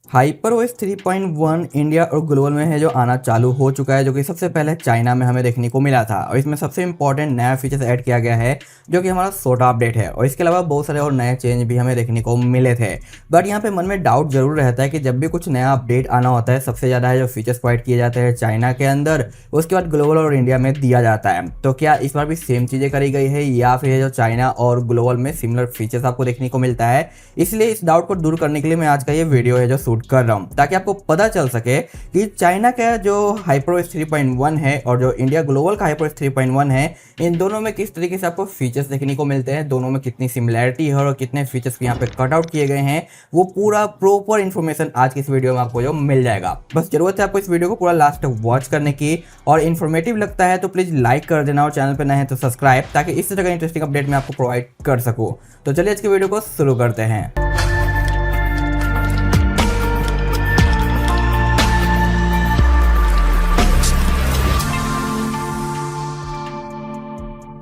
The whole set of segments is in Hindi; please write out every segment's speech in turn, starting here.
HyperOS 3.1 इंडिया और ग्लोबल में है जो आना चालू हो चुका है, जो कि सबसे पहले चाइना में हमें देखने को मिला था। और इसमें सबसे इंपॉर्टेंट नया फीचर्स ऐड किया गया है जो कि हमारा सोटा अपडेट है। और इसके अलावा बहुत सारे और नए चेंज भी हमें देखने को मिले थे। बट यहाँ पे मन में डाउट जरूर रहता है कि जब भी कुछ नया अपडेट आना होता है, सबसे ज़्यादा है जो फीचर्स प्रोवाइड किए जाते हैं चाइना के अंदर, उसके बाद ग्लोबल और इंडिया में दिया जाता है। तो क्या इस बार भी सेम चीज़ें करी गई है या फिर जो चाइना और ग्लोबल में सिमिलर फीचर्स आपको देखने को मिलता है? इसलिए इस डाउट को दूर करने के लिए मैं आज का ये वीडियो है जो शूट कर रहा हूँ, ताकि आपको पता चल सके कि चाइना का जो HyperOS 3.1 है और जो इंडिया ग्लोबल का HyperOS 3.1 है, इन दोनों में किस तरीके से आपको फीचर्स देखने को मिलते हैं, दोनों में कितनी सिमिलैरिटी है और कितने फीचर्स यहाँ पे कट आउट किए गए हैं, वो पूरा प्रॉपर इन्फॉर्मेशन आज की इस वीडियो में आपको जो मिल जाएगा। बस जरूरत है आपको इस वीडियो को पूरा लास्ट तक वॉच करने की, और इन्फॉर्मेटिव लगता है तो प्लीज़ लाइक कर देना और चैनल पर नए हैं तो सब्सक्राइब, ताकि इस तरह का इंटरेस्टिंग अपडेट मैं आपको प्रोवाइड कर सकूँ। तो चलिए आज की वीडियो को शुरू करते हैं।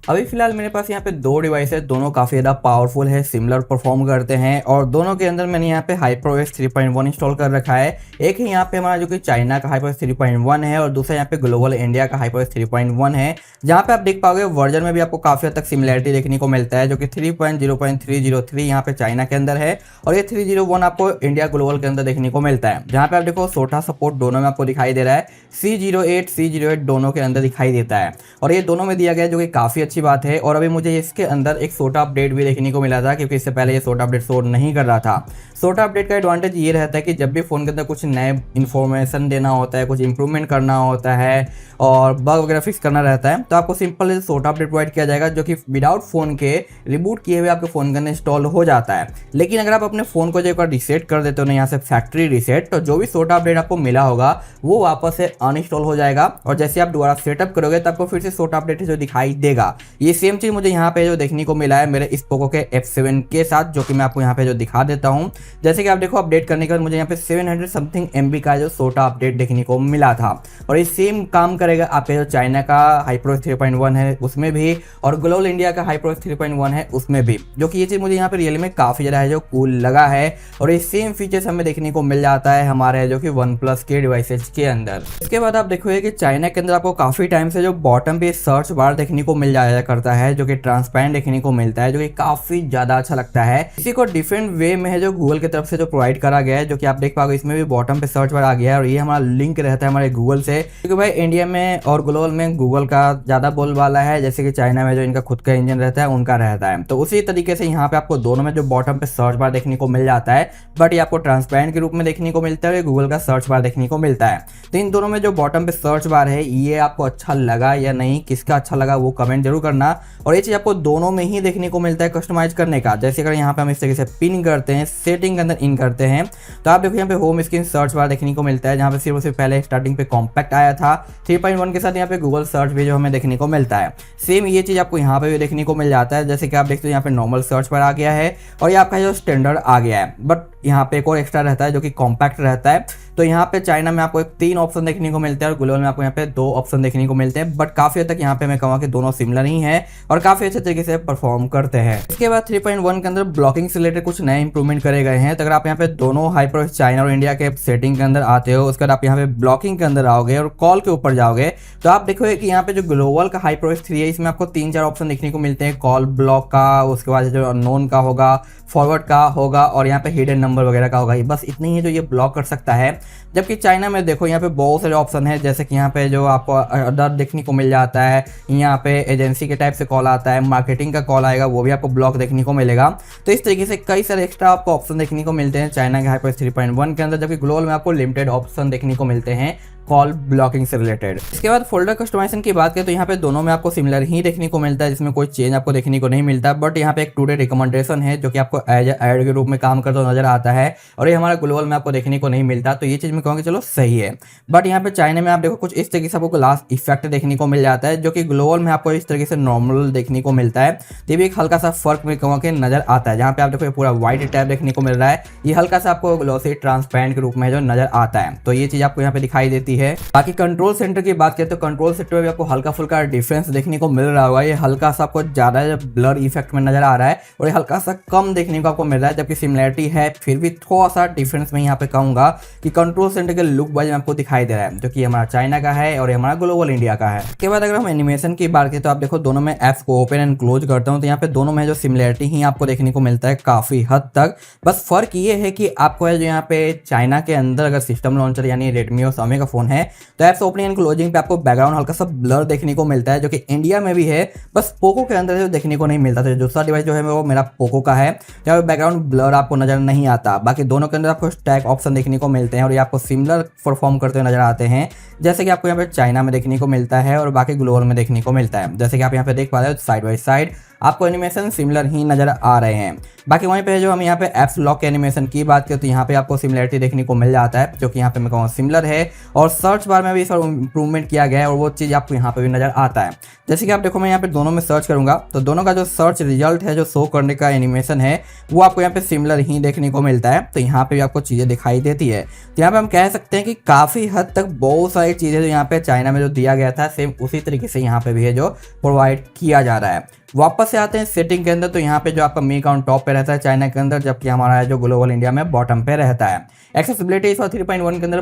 अभी फिलहाल मेरे पास यहाँ पे दो डिवाइस है, दोनों काफ़ी ज़्यादा पावरफुल है, सिमिलर परफॉर्म करते हैं, और दोनों के अंदर मैंने यहाँ पे HyperOS 3.1 इंस्टॉल कर रखा है। एक ही यहाँ पे हमारा जो कि चाइना का HyperOS 3.1 है और दूसरा यहाँ पे ग्लोबल इंडिया का HyperOS 3.1 है, जहाँ पे आप देख पाओगे वर्जन में भी आपको काफ़ी हद तक सिमिलैरिटी देखने को मिलता है, जो कि 3.0.303 यहाँ पे चाइना के अंदर है, और ये 301 आपको इंडिया ग्लोबल के अंदर देखने को मिलता है। जहाँ पे आप देखो सोटा सपोर्ट दोनों में आपको दिखाई दे रहा है, C08 दोनों के अंदर दिखाई देता है, और ये दोनों में दिया गया है, जो कि काफ़ी अच्छी बात है। और अभी मुझे इसके अंदर एक सोटा अपडेट भी देखने को मिला था, क्योंकि इससे पहले ये सोटा अपडेट शो नहीं कर रहा था। सोटा अपडेट का एडवांटेज ये रहता है कि जब भी फ़ोन के अंदर कुछ नए इन्फॉर्मेशन देना होता है, कुछ इंप्रूवमेंट करना होता है और बग वगैरह फिक्स करना रहता है, तो आपको सिंपल सोटा अपडेट प्रोवाइड किया जाएगा, जो कि विदाउट फ़ोन के रिबूट किए हुए आपके फ़ोन के अंदर इंस्टॉल हो जाता है। लेकिन अगर आप अपने फ़ोन को जो एक बार रीसेट कर देते हो ना, यहाँ से फैक्ट्री रीसेट, तो जो भी सोटा अपडेट आपको मिला होगा वो वापस से अनइंस्टॉल हो जाएगा, और जैसे आप दोबारा सेटअप करोगे तो आपको फिर से सोटा अपडेट जो दिखाई देगा। ये सेम चीज़ मुझे यहाँ पे जो देखने को मिला है मेरे इस पोको के F7 के साथ, जो कि मैं आपको यहाँ पे जो दिखा देता हूँ। जैसे कि आप देखो अपडेट करने के बाद मुझे यहाँ पे 700 समथिंग MB का जो सोटा अपडेट देखने को मिला था, और ये सेम काम करेगा आपके जो चाइना का HyperOS 3.1 है उसमें भी, और ग्लोबल इंडिया का HyperOS 3.1 है उसमें भी, जो कि ये चीज़ मुझे यहाँ पे रियल में काफ़ी ज़्यादा है जो कूल लगा है। और ये सेम फीचर्स हमें देखने को मिल जाता है हमारे जो कि OnePlus के डिवाइसेज के अंदर। इसके बाद आप देखोगे कि चाइना के अंदर आपको काफ़ी टाइम से जो बॉटम पे सर्च बार देखने को मिल जाया करता है, जो कि ट्रांसपेरेंट देखने को मिलता है, जो कि काफ़ी ज़्यादा अच्छा लगता है। इसी को डिफरेंट वे में है जो गूगल की तरफ से जो प्रोवाइड करा गया है, जो कि आप देख पाओगे इसमें भी बॉटम पे सर्च बार आ गया है, और ये हमारा लिंक रहता है हमारे गूगल से, क्योंकि भाई इंडिया में और ग्लोबल में गूगल का ज़्यादा बोलबाला है, जैसे कि चाइना में जो इनका खुद का इंजन रहता है उनका रहता है। तो उसी तरीके से यहाँ पे आपको दोनों में जो बॉटम पे सर्च बार देखने को मिल जाता है, बट ये आपको ट्रांसपेरेंट के रूप में देखने को मिलता है, गूगल का सर्च बार देखने को मिलता है। तो इन दोनों में जो बॉटम पे सर्च बार है, ये आपको अच्छा लगा या नहीं, किसका अच्छा लगा वो कमेंट जरूर करना। और ये चीज़ आपको दोनों में ही देखने को मिलता है कस्टमाइज करने का। जैसे अगर यहाँ पे हम इस तरीके से पिन करते हैं, सेटिंग के अंदर इन करते हैं, तो आप देखो यहाँ पे होम स्क्रीन सर्च बार देखने को मिलता है, जहाँ पे सिर्फ पहले स्टार्टिंग पे कॉम्पैक्ट आया था 3.1 के साथ, यहाँ पे गूगल सर्च भी जो हमें देखने को मिलता है। सेम ये चीज़ आपको यहाँ पे भी देखने को मिल जाता है। जैसे कि आप देखते हो यहाँ पे नॉर्मल सर्च बार आ गया है, और ये आपका जो स्टैंडर्ड आ गया है, बट यहाँ पे एक और एक्स्ट्रा रहता है जो कि कॉम्पैक्ट रहता है। तो यहाँ पे चाइना में आपको 3 ऑप्शन देखने को मिलते हैं और ग्लोबल में आपको यहाँ पे 2 ऑप्शन देखने को मिलते हैं, बट काफ़ी हद तक यहाँ पे मैं कहूँगा कि दोनों सिमिलर ही हैं और काफ़ी अच्छे तरीके से परफॉर्म करते हैं। इसके बाद 3.1 के अंदर ब्लॉकिंग से रिलेटेड कुछ नए इंप्रूवमेंट करे गए हैं। तो अगर आप यहाँ पे दोनों HyperOS चाइना और इंडिया के सेटिंग के अंदर आते हो, उसके बाद आप यहाँ पे ब्लॉकिंग के अंदर आओगे और कॉल के ऊपर जाओगे, तो आप देखोगे कि यहाँ पे जो ग्लोबल का HyperOS 3 है, इसमें आपको 3-4 ऑप्शन देखने को मिलते हैं। कॉल ब्लॉक का, उसके बाद जो अननोन का होगा, फॉरवर्ड का होगा, और यहाँ पे हिडन नंबर वगैरह का होगा। बस इतनी ही जो ये ब्लॉक कर सकता है। जबकि चाइना में देखो यहाँ पे बहुत सारे ऑप्शन है, जैसे कि यहाँ पे जो आपको अदर देखने को मिल जाता है, यहाँ पे एजेंसी के टाइप से कॉल आता है, मार्केटिंग का कॉल आएगा, वो भी आपको ब्लॉक देखने को मिलेगा। तो इस तरीके से कई सारे एक्स्ट्रा आपको ऑप्शन देखने को मिलते हैं चाइना के HyperOS 3.1 के अंदर, जबकि ग्लोबल में आपको लिमिटेड ऑप्शन देखने को मिलते हैं कॉल ब्लॉकिंग से रिलेटेड। इसके बाद फोल्डर कस्टमाइजेशन की बात करें तो यहाँ पे दोनों में आपको सिमिलर ही देखने को मिलता है, जिसमें कोई चेंज आपको देखने को नहीं मिलता। बट यहाँ पे एक टुडे रिकमेंडेशन है, जो कि आपको एज ऐड के रूप में काम करता हुआ नजर आता है, और ये हमारा ग्लोबल में आपको देखने को नहीं मिलता। तो ये चीज़ मैं कहूँगी चलो सही है। बट यहाँ पे चाइना में आप देखो कुछ इस तरीके से आपको ग्लास इफेक्ट देखने को मिल जाता है, जो कि ग्लोबल में आपको इस तरीके से नॉर्मल देखने को मिलता है। तो ये भी एक हल्का सा फर्क मैं कहूँगा कि नजर आता है। जहाँ पे आप देखो पूरा व्हाइट टैब देखने को मिल रहा है, ये हल्का सा आपको ग्लॉसी ट्रांसपेरेंट के रूप में जो नजर आता है। तो ये चीज़ आपको यहाँ पे दिखाई देती रहती है। बाकी कंट्रोल सेंटर की बात करें तो कंट्रोल सेंटर में भी आपको हल्का फुल्का डिफरेंस देखने को मिल रहा होगा। ये हल्का सा आपको ज्यादा ब्लर इफेक्ट में नजर आ रहा है और ये हल्का सा कम देखने को आपको मिल रहा है, जबकि सिमिलरिटी है फिर भी थोड़ा सा डिफरेंस में यहाँ पे कहूंगा कि कंट्रोल सेंटर के लुक वाइज आपको दिखाई दे रहा है, जो कि हमारा चाइना का है और हमारा ग्लोबल इंडिया का है। इसके बाद अगर हम एनिमेशन की बात करें तो आप देखो दोनों में एप्स को ओपन एंड क्लोज करता हूँ तो यहाँ पे दोनों में जो सिमिलरिटी ही आपको देखने को मिलता है काफी हद तक। बस फर्क ये है कि आपको है जो यहाँ पे चाइना के अंदर अगर सिस्टम लॉन्चर यानी रेडमी और Xiaomi का फोन है तो एप्स ओपनिंग एंड क्लोजिंग पे आपको बैकग्राउंड हल्का सा ब्लर देखने को मिलता है, जो कि इंडिया में भी है, बस पोको के अंदर जो देखने को नहीं मिलता। तो दूसरा डिवाइस जो है वो मेरा पोको का है, जहाँ पे बैकग्राउंड ब्लर आपको नजर नहीं आता। बाकी दोनों के अंदर आपको स्टैक ऑप्शन देखने को मिलते हैं और ये आपको सिमिलर परफॉर्म करते हुए नजर आते हैं, जैसे कि आपको यहाँ पे चाइना में देखने को मिलता है और बाकी ग्लोबल में देखने को मिलता है। जैसे कि आप यहाँ पे देख पा रहे हो साइड बाई साइड आपको एनिमेशन सिमिलर ही नजर आ रहे हैं। बाकी वहीं पे जो हम यहाँ पे एप्स लॉक के एनिमेशन की बात करें तो यहाँ पे आपको सिमिलरिटी देखने को मिल जाता है, जो कि यहाँ पे मैं कहूँ सिमिलर है और सर्च बार में भी इस पर इंप्रूवमेंट किया गया है और वो चीज़ आपको यहाँ पे भी नजर आता है। जैसे कि आप देखो मैं यहाँ पे दोनों में सर्च करूंगा तो दोनों का जो सर्च रिजल्ट है, जो शो करने का एनिमेशन है, वो आपको यहाँ पे सिमिलर ही देखने को मिलता है। तो यहाँ पे भी आपको चीज़ें दिखाई देती है। तो यहाँ पे हम कह सकते हैं कि काफ़ी हद तक बहुत सारी चीज़ें जो यहाँ पे चाइना में जो दिया गया था सेम उसी तरीके से यहाँ पे भी है जो प्रोवाइड किया जा रहा है। वापस से आते हैं सेटिंग के अंदर तो यहाँ पे जो आपका मी अकाउंट टॉप पे रहता है चाइना के अंदर, जबकि हमारा जो ग्लोबल इंडिया में बॉटम पे रहता है। एक्सेसिबिलिटी इस बार 3.1 के अंदर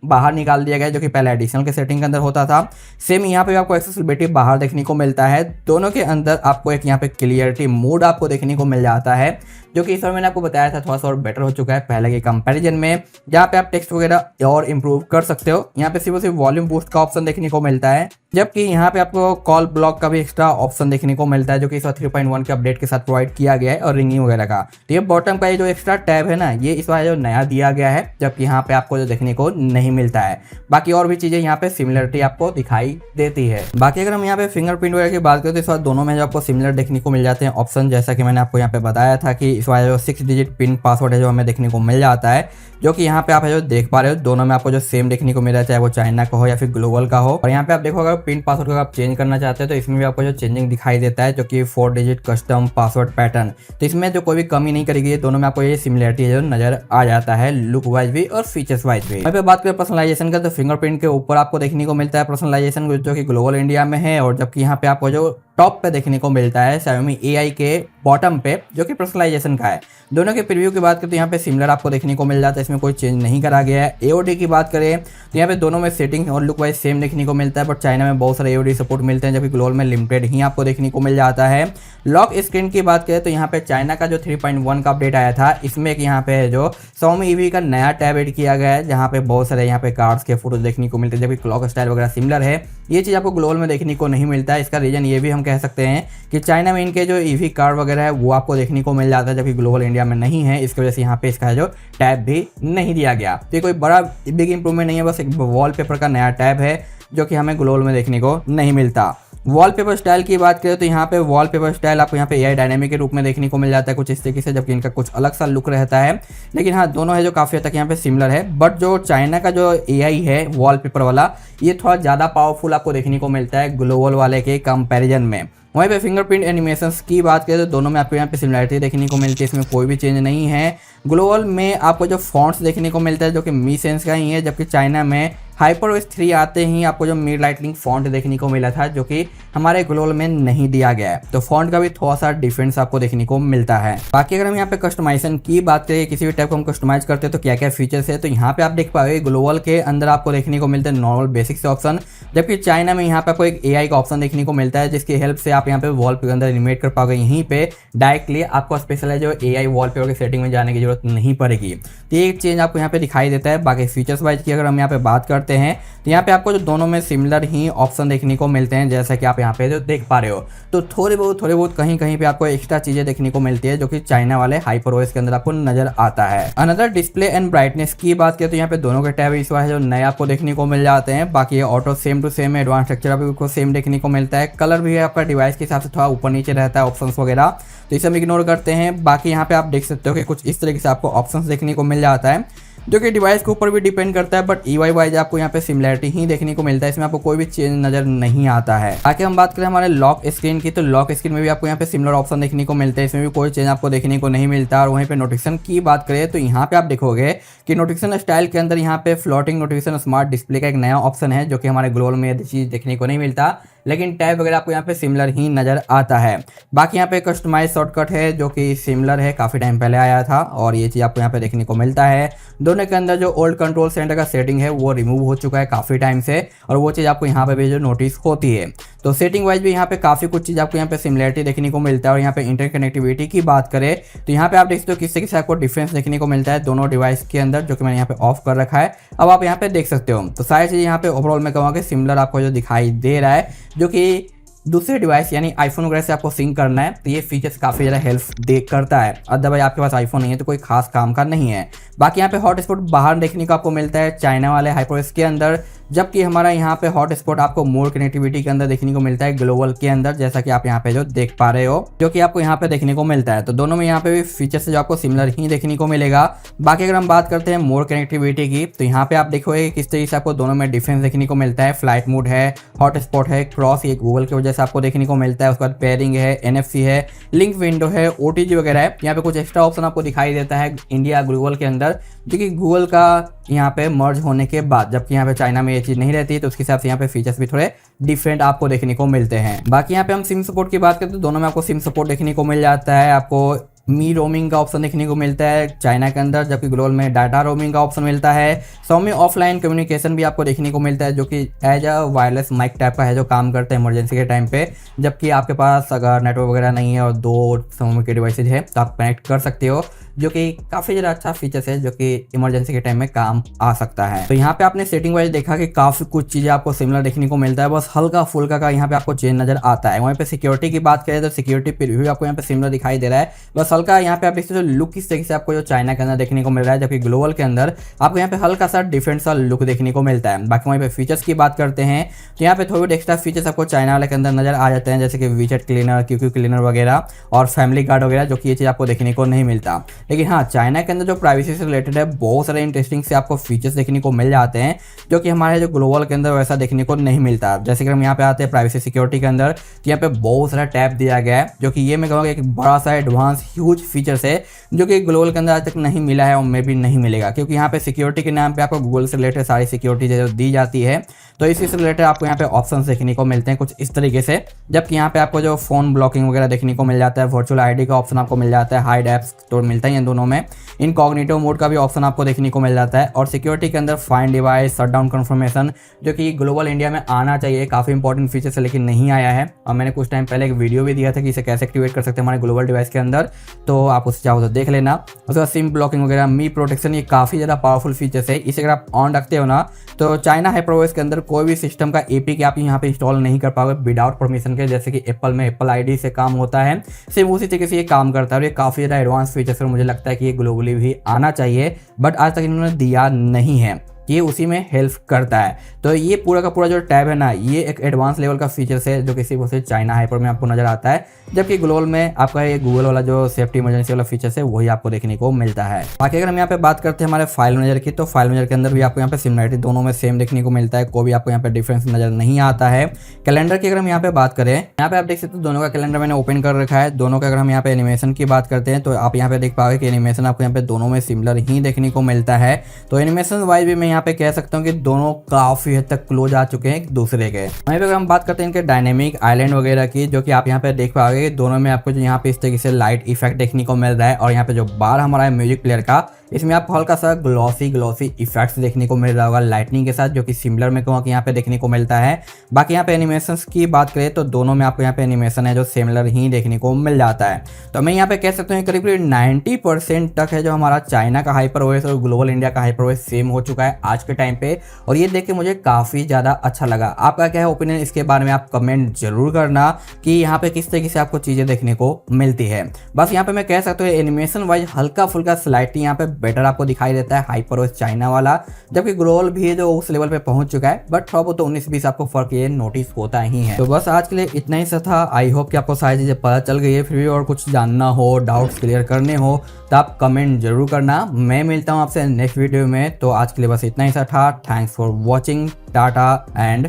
बाहर निकाल दिया गया, जो कि पहले एडिशनल के सेटिंग के अंदर होता था। सेम यहाँ पे आपको एक्सेसिबिलिटी बाहर देखने को मिलता है। दोनों के अंदर आपको एक यहाँ पे क्लियरिटी मोड आपको देखने को मिल जाता है, जो कि इस बार मैंने आपको बताया था थोड़ा सा और बेटर हो चुका है पहले के कंपैरिजन में, जहाँ पे आप टेक्स्ट वगैरह और इंप्रूव कर सकते हो। यहाँ पे सिर्फ वॉल्यूम बूस्ट का ऑप्शन देखने को मिलता है, जबकि यहाँ पे आपको कॉल ब्लॉक का भी एक्स्ट्रा ऑप्शन देखने को मिलता है, जो कि इस बार 3.1 के अपडेट के साथ प्रोवाइड किया गया है, और रिंगिंग वगैरह का। तो ये बॉटम का ये जो एक्स्ट्रा टैब है ना, ये इस बार जो नया दिया गया है, जबकि यहाँ पे आपको जो देखने को नहीं मिलता है। बाकी और भी चीजें यहाँ पे सिमिलरिटी आपको दिखाई देती है। बाकी अगर हम यहाँ पे फिंगरप्रिंट वगैरह की बात करें तो इस बार दोनों में जो आपको सिमिलर देखने को मिल जाते हैं ऑप्शन, जैसा कि मैंने आपको यहाँ पे बताया था कि इस बार जो 6 डिजिट पिन पासवर्ड है जो हमें देखने को मिल जाता है, जो कि यहाँ पे आप जो देख पा रहे हो दोनों में आपको जो सेम देखने को मिल रहा है, चाहे वो चाइना का हो या फिर ग्लोबल का हो। और यहाँ पे आप देखो अगर पिन पासवर्ड को आप चेंज करना चाहते हैं तो इसमें भी आपको जो चेंजिंग दिखाई देता है, जो कि 4 डिजिट कस्टम पासवर्ड पैटर्न। तो इसमें जो कोई भी कमी नहीं करेगी, दोनों में आपको ये सिमिलरिटी है जो नजर आ जाता है, लुक वाइज भी और फीचर्स वाइज भी। यहाँ पे बात करें पर्सनलाइजेशन का तो फिंगरप्रिंट के ऊपर आपको देखने को मिलता है पर्सनलाइजेशन, जो कि ग्लोबल इंडिया में है, और जबकि यहाँ पे आपको जो टॉप पे देखने को मिलता है Xiaomi AI के बॉटम पे, जो कि पर्सनलाइजेशन का है। दोनों के प्रीव्यू की बात करें तो यहाँ पे सिमिलर आपको देखने को मिल जाता है, इसमें कोई चेंज नहीं करा गया है। AOD की बात करें तो यहाँ पे दोनों में सेटिंग और लुक वाइज सेम देखने को मिलता है, बट चाइना में बहुत सारे AOD सपोर्ट मिलते हैं, जबकि ग्लोबल में लिमिटेड ही आपको देखने को मिल जाता है। लॉक स्क्रीन की बात करें तो यहाँ पे चाइना का जो 3.1 का अपडेट आया था, इसमें एक यहाँ पे जो Xiaomi EV का नया टैब ऐड किया गया है, जहाँ पे बहुत सारे यहाँ पे कार्ड्स के फोटोज देखने को मिलते हैं, जबकि क्लॉक स्टाइल वगैरह सिमिलर है। ये चीज़ आपको ग्लोबल में देखने को नहीं मिलता है। इसका रीजन ये भी हम कह सकते हैं कि चाइना में इनके जो EV कार्ड वगैरह है वो आपको देखने को मिल जाता है, जबकि ग्लोबल इंडिया में नहीं है। इसकी वजह से यहाँ पे इसका जो टैब भी नहीं दिया गया। तो ये कोई बड़ा बिग इंप्रूवमेंट नहीं है, बस एक वॉलपेपर का नया टैब है, जो कि हमें ग्लोबल में देखने को नहीं मिलता। वॉलपेपर स्टाइल की बात करें तो यहाँ पे वॉलपेपर स्टाइल आपको यहाँ पे AI डायनेमिक के रूप में देखने को मिल जाता है कुछ इस तरीके से, जबकि इनका कुछ अलग सा लुक रहता है। लेकिन हाँ, दोनों है जो काफ़ी हद तक यहाँ पे सिमिलर है, बट जो चाइना का जो AI है वॉलपेपर वाला, ये थोड़ा ज़्यादा पावरफुल आपको देखने को मिलता है ग्लोबल वाले के कंपैरिजन में। वहीं पे फिंगरप्रिंट एनिमेशंस की बात करें तो दोनों में आपको यहाँ पे सिमिलरिटी देखने को मिलती है, इसमें कोई भी चेंज नहीं है। ग्लोबल में आपको जो फॉन्ट्स देखने को मिलता है जो कि मी सेंस का ही है, जबकि चाइना में HyperOS 3 आते ही आपको जो मी लाइटनिंग फॉन्ट देखने को मिला था, जो कि हमारे ग्लोबल में नहीं दिया गया है। तो फॉन्ट का भी थोड़ा सा डिफरेंस आपको देखने को मिलता है। बाकी अगर हम यहाँ पे कस्टमाइजेशन की बात करें, किसी भी टाइप को हम कस्टमाइज करते हैं तो क्या क्या फीचर्स है, तो यहाँ पे आप देख पाओगे ग्लोबल के अंदर आपको देखने को मिलते हैं नॉर्मल बेसिक से ऑप्शन, जबकि चाइना में यहाँ पे आपको एक AI का ऑप्शन देखने को मिलता है, जिसकी हेल्प से आप यहाँ पे वॉल के अंदर एनिमेट कर पाओगे। यहीं पे डायरेक्टली आपको स्पेशल है जो AI वॉलपेपर की सेटिंग में जाने की जरूरत नहीं पड़ेगी। तो ये चेंज आपको यहाँ पे दिखाई देता है। बाकी फीचर्स वाइज की अगर हम यहाँ पे बात करते हैं तो यहाँ पे आपको जो दोनों में सिमिलर ही ऑप्शन देखने को मिलते हैं, जैसा कि आप यहाँ पे जो देख पा रहे हो। तो थोड़े बहुत कहीं कहीं पे आपको एक्स्ट्रा चीजें देखने को मिलती है, जो कि चाइना वाले HyperOS के अंदर आपको नजर आता है। अनदर डिस्प्ले एंड ब्राइटनेस की बात करें तो यहाँ पे दोनों के टैब इस बार जो नए आपको देखने को मिल जाते हैं। बाकी auto same to same, advance structure आपको सेम देखने को मिलता है। कलर भी आपका डिवाइस के हिसाब से थोड़ा ऊपर नीचे रहता है ऑप्शन वगैरह, तो इसे हम इग्नोर करते हैं। बाकी यहाँ पे आप देख सकते हो कि कुछ इस तरीके से आपको ऑप्शंस देखने को मिल जाता है। जो कि डिवाइस के ऊपर भी डिपेंड करता है, बट EY वाइज आपको यहाँ पे सिमिलरिटी ही देखने को मिलता है, इसमें आपको कोई भी चेंज नजर नहीं आता है। आगे हम बात करें हमारे लॉक स्क्रीन की, तो लॉक स्क्रीन में भी आपको यहाँ पे सिमिलर ऑप्शन देखने को मिलते हैं, इसमें भी कोई चेंज आपको देखने को नहीं मिलता। और वहीं पे नोटिफिकेशन की बात करें तो यहाँ पे आप देखोगे कि नोटिफिकेशन स्टाइल के अंदर यहाँ पे फ्लोटिंग नोटिफिकेशन स्मार्ट डिस्प्ले का एक नया ऑप्शन है, जो कि हमारे ग्लोबल में यह चीज देखने को नहीं मिलता, लेकिन टैब वगैरह आपको यहाँ पे सिमिलर ही नजर आता है। बाकी यहाँ पे कस्टमाइज शॉर्टकट है जो कि सिमिलर है, काफी टाइम पहले आया था और ये चीज आपको यहाँ पे देखने को मिलता है। दोनों के अंदर जो ओल्ड कंट्रोल सेंटर का सेटिंग है वो रिमूव हो चुका है काफी टाइम से, और वो चीज आपको यहाँ पे भी जो नोटिस होती है। तो सेटिंग वाइज भी यहाँ पे काफी कुछ चीज आपको यहाँ पे सिमिलरिटी देखने को मिलता है। और यहाँ पे इंटरनेट कनेक्टिविटी की बात करें तो यहाँ पे आप देख सकते हो किस तरीके से आपको डिफरेंस देखने को मिलता है दोनों डिवाइस के अंदर, जो कि मैंने यहाँ पे ऑफ कर रखा है, अब आप यहाँ पे देख सकते हो। तो सारी चीज यहाँ पे ओवरऑल में कहूँगा कि सिमिलर आपको जो दिखाई दे रहा है, जो कि दूसरे डिवाइस यानी आईफोन वगैरह से आपको सिंक करना है तो ये फीचर्स काफ़ी ज़्यादा हेल्प करता है। अदरवाइज आपके पास आईफोन नहीं है तो कोई खास काम का नहीं है। बाकी यहाँ पे हॉटस्पॉट बाहर देखने को आपको मिलता है चाइना वाले हाइपरओएस के अंदर, जबकि हमारा यहाँ पे हॉटस्पॉट आपको मोर कनेक्टिविटी के अंदर देखने को मिलता है ग्लोबल के अंदर, जैसा कि आप यहाँ पे जो देख पा रहे हो, जो कि आपको यहाँ पे देखने को मिलता है। तो दोनों में यहाँ पे भी फीचर्स जो आपको सिमिलर ही देखने को मिलेगा। बाकी अगर हम बात करते हैं मोर कनेक्टिविटी की, तो यहाँ पे आप देखोगे किस तरीके से आपको दोनों में डिफरेंस देखने को मिलता है। फ्लाइट मोड है, हॉटस्पॉट है, क्रॉस ये गूगल की वजह से आपको देखने को मिलता है। उसके बाद पेयरिंग है, NFC है, लिंक विंडो है, OTG वगैरह है। यहाँ पे कुछ एक्स्ट्रा ऑप्शन आपको दिखाई देता है इंडिया ग्लोबल के अंदर, जो कि गूगल का यहाँ पे मर्ज होने के बाद, जबकि यहाँ पे चाइना में ये चीज़ नहीं रहती है, तो उसके हिसाब से यहाँ पे फीचर्स भी थोड़े डिफरेंट आपको देखने को मिलते हैं। बाकी यहाँ पे हम सिम सपोर्ट की बात करें तो दोनों में आपको सिम सपोर्ट देखने को मिल जाता है। आपको मी रोमिंग का ऑप्शन देखने को मिलता है चाइना के अंदर, जबकि ग्लोबल में डाटा रोमिंग का ऑप्शन मिलता है। Xiaomi ऑफलाइन कम्युनिकेशन भी आपको देखने को मिलता है, जो कि as a wireless mic type का है, जो काम करता है इमरजेंसी के टाइम पे। जबकि आपके पास अगर नेटवर्क वगैरह नहीं है और 2 Xiaomi के डिवाइसेज है तो आप कनेक्ट कर सकते हो, जो कि काफ़ी ज़्यादा अच्छा फीचर्स है, जो कि इमरजेंसी के टाइम में काम आ सकता है। तो यहाँ पे आपने सेटिंग वाइज देखा कि काफ़ी कुछ चीज़ें आपको सिमिलर देखने को मिलता है, बस हल्का फुल्का का यहाँ पे आपको चेंज नजर आता है। वहीं पे सिक्योरिटी की बात करें तो सिक्योरिटी प्रीव्यू आपको यहाँ पे सिमिलर दिखाई दे रहा है, बस हल्का यहाँ पे आप देखते हो लुक किस तरीके से आपको जो चाइना के अंदर देखने को मिल रहा है, जबकि ग्लोबल के अंदर आपको यहाँ पे हल्का सा डिफरेंट सा लुक देखने को मिलता है। बाकी वहीं पे फीचर्स की बात करते हैं तो यहाँ पे थोड़े एक्स्ट्रा फीचर्स आपको चाइना वाले के अंदर नजर आ जाते हैं, जैसे कि विजेट क्लीनर, क्यूक्यू क्लीनर वगैरह और फैमिली गार्ड वगैरह, जो कि ये चीज़ आपको देखने को नहीं मिलता। लेकिन हाँ, चाइना के अंदर जो प्राइवेसी से रिलेटेड है बहुत सारे इंटरेस्टिंग से आपको फीचर्स देखने को मिल जाते हैं, जो कि हमारे जो ग्लोबल के अंदर वैसा देखने को नहीं मिलता। जैसे कि हम यहाँ पे आते हैं प्राइवेसी सिक्योरिटी के अंदर, तो यहाँ पे बहुत सारा टैब दिया गया है, जो कि ये मैं कहूँगा एक बड़ा सा एडवांस ह्यूज फीचर्स है, जो कि ग्लोबल के अंदर आज तक नहीं मिला है और मे भी नहीं मिलेगा, क्योंकि यहाँ पे सिक्योरिटी के नाम पे आपको गूगल से रिलेटेड सारी सिक्योरिटी जो दी जाती है, तो इसी से रिलेटेड आपको यहाँ पे ऑप्शंस देखने को मिलते हैं कुछ इस तरीके से। जबकि यहाँ पे आपको जो फोन ब्लॉकिंग वगैरह देखने को मिल जाता है, वर्चुअल आईडी का ऑप्शन आपको मिल जाता है, हाइड एप्स तो मिलता ही है दोनों में, इनकॉग्निटो मोड का भी ऑप्शन आपको देखने को मिल जाता है, और सिक्योरिटी के अंदर फाइंड डिवाइस, शटडाउन कंफर्मेशन, जो कि ग्लोबल इंडिया में आना चाहिए, काफ़ी इंपॉर्टेंट फीचर्स है लेकिन नहीं आया है। और मैंने कुछ टाइम पहले एक वीडियो भी दिया था कि इसे कैसे एक्टिवेट कर सकते हैं हमारे ग्लोबल डिवाइस के अंदर, तो आप उसे चाहो तो देख लेना। उसके बाद सिम ब्लॉकिंग वगैरह, मी प्रोटेक्शन, ये काफ़ी ज़्यादा पावरफुल फीचर्स है। इसे अगर आप ऑन रखते हो ना तो चाइना हाइपरओएस के अंदर कोई भी सिस्टम का APK आप यहाँ पे इंस्टॉल नहीं कर पाओगे विदाउट परमिशन के, जैसे कि एप्पल में एप्पल ID से काम होता है, सेम उसी तरीके से ये काम करता है। और ये काफ़ी ज़्यादा एडवांस फीचर्स है, मुझे लगता है कि ये ग्लोबली भी आना चाहिए, बट आज तक इन्होंने दिया नहीं है, ये उसी में हेल्प करता है। तो ये पूरा का पूरा जो टैब है ना, ये एक एडवांस लेवल का फीचर्स है, जो किसी वजह से चाइना हाइपर में आपको नजर आता है, जबकि ग्लोबल में आपका ये गूगल वाला जो सेफ्टी इमरजेंसी वाला फीचर्स है वही आपको देखने को मिलता है। बाकी अगर हम यहाँ पे बात करते हैं हमारे फाइल मैनेजर की, तो फाइल मैनेजर के अंदर भी आपको यहाँ पे सिमिलरिटी दोनों में सेम देखने को मिलता है, कोई भी आपको यहाँ पे डिफरेंस नजर नहीं आता है। कैलेंडर की अगर हम यहाँ पे बात करें, यहाँ पे आप देख सकते हो दोनों का कैलेंडर मैंने ओपन कर रखा है। दोनों का अगर हम यहाँ पे एनिमेशन की बात करते हैं तो आप यहाँ पे देख पाओगे कि एनिमेशन आपको यहाँ पे दोनों में सिमिलर ही देखने को मिलता है। तो एनिमेशन वाइज भी मैं यहाँ पे कह सकता हूँ कि दोनों काफी हद तक क्लोज आ चुके हैं एक दूसरे के। वहीं पे अगर हम बात करते हैं इनके डायनेमिक आइलैंड वगैरह की, जो कि आप यहाँ पे देख पाओगे दोनों में आपको जो यहाँ पे इस तरीके से लाइट इफेक्ट देखने को मिल रहा है। और यहाँ पे जो बार हमारा है म्यूजिक प्लेयर का, इसमें आपको हल्का सा ग्लॉसी इफेक्ट्स देखने को मिल रहा होगा लाइटनिंग के साथ, जो कि सिमिलर में कहूँगा कि यहाँ पे देखने को मिलता है। बाकी यहाँ पे एनिमेशंस की बात करें तो दोनों में आपको यहाँ पे एनिमेशन है जो सिमिलर ही देखने को मिल जाता है। तो मैं यहाँ पे कह सकता हूँ करीब 90% तक है जो हमारा चाइना का हाइपरओएस और ग्लोबल इंडिया का हाइपरओएस सेम हो चुका है आज के टाइम पे, और ये देख के मुझे काफ़ी ज़्यादा अच्छा लगा। आपका क्या है ओपिनियन इसके बारे में, आप कमेंट जरूर करना कि यहाँ पे किस तरीके से आपको चीज़ें देखने को मिलती है। बस यहाँ पे मैं कह सकता हूँ एनिमेशन वाइज हल्का फुल्का स्लाइटली यहाँ पे बेटर आपको दिखाई देता है HyperOS चाइना वाला, जबकि ग्लोबल भी जो उस लेवल पे पहुंच चुका है, बट थोड़ा बहुत 19-20 आपको फर्क ये नोटिस होता ही है। तो बस आज के लिए इतना ही सा था। आई होप कि आपको सारी चीजें पता चल गई है। फिर भी और कुछ जानना हो, डाउट्स क्लियर करने हो तो आप कमेंट जरूर करना। मैं मिलता हूँ आपसे नेक्स्ट वीडियो में। तो आज के लिए बस इतना ही सा था। Thanks for watching, tata and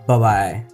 bye bye.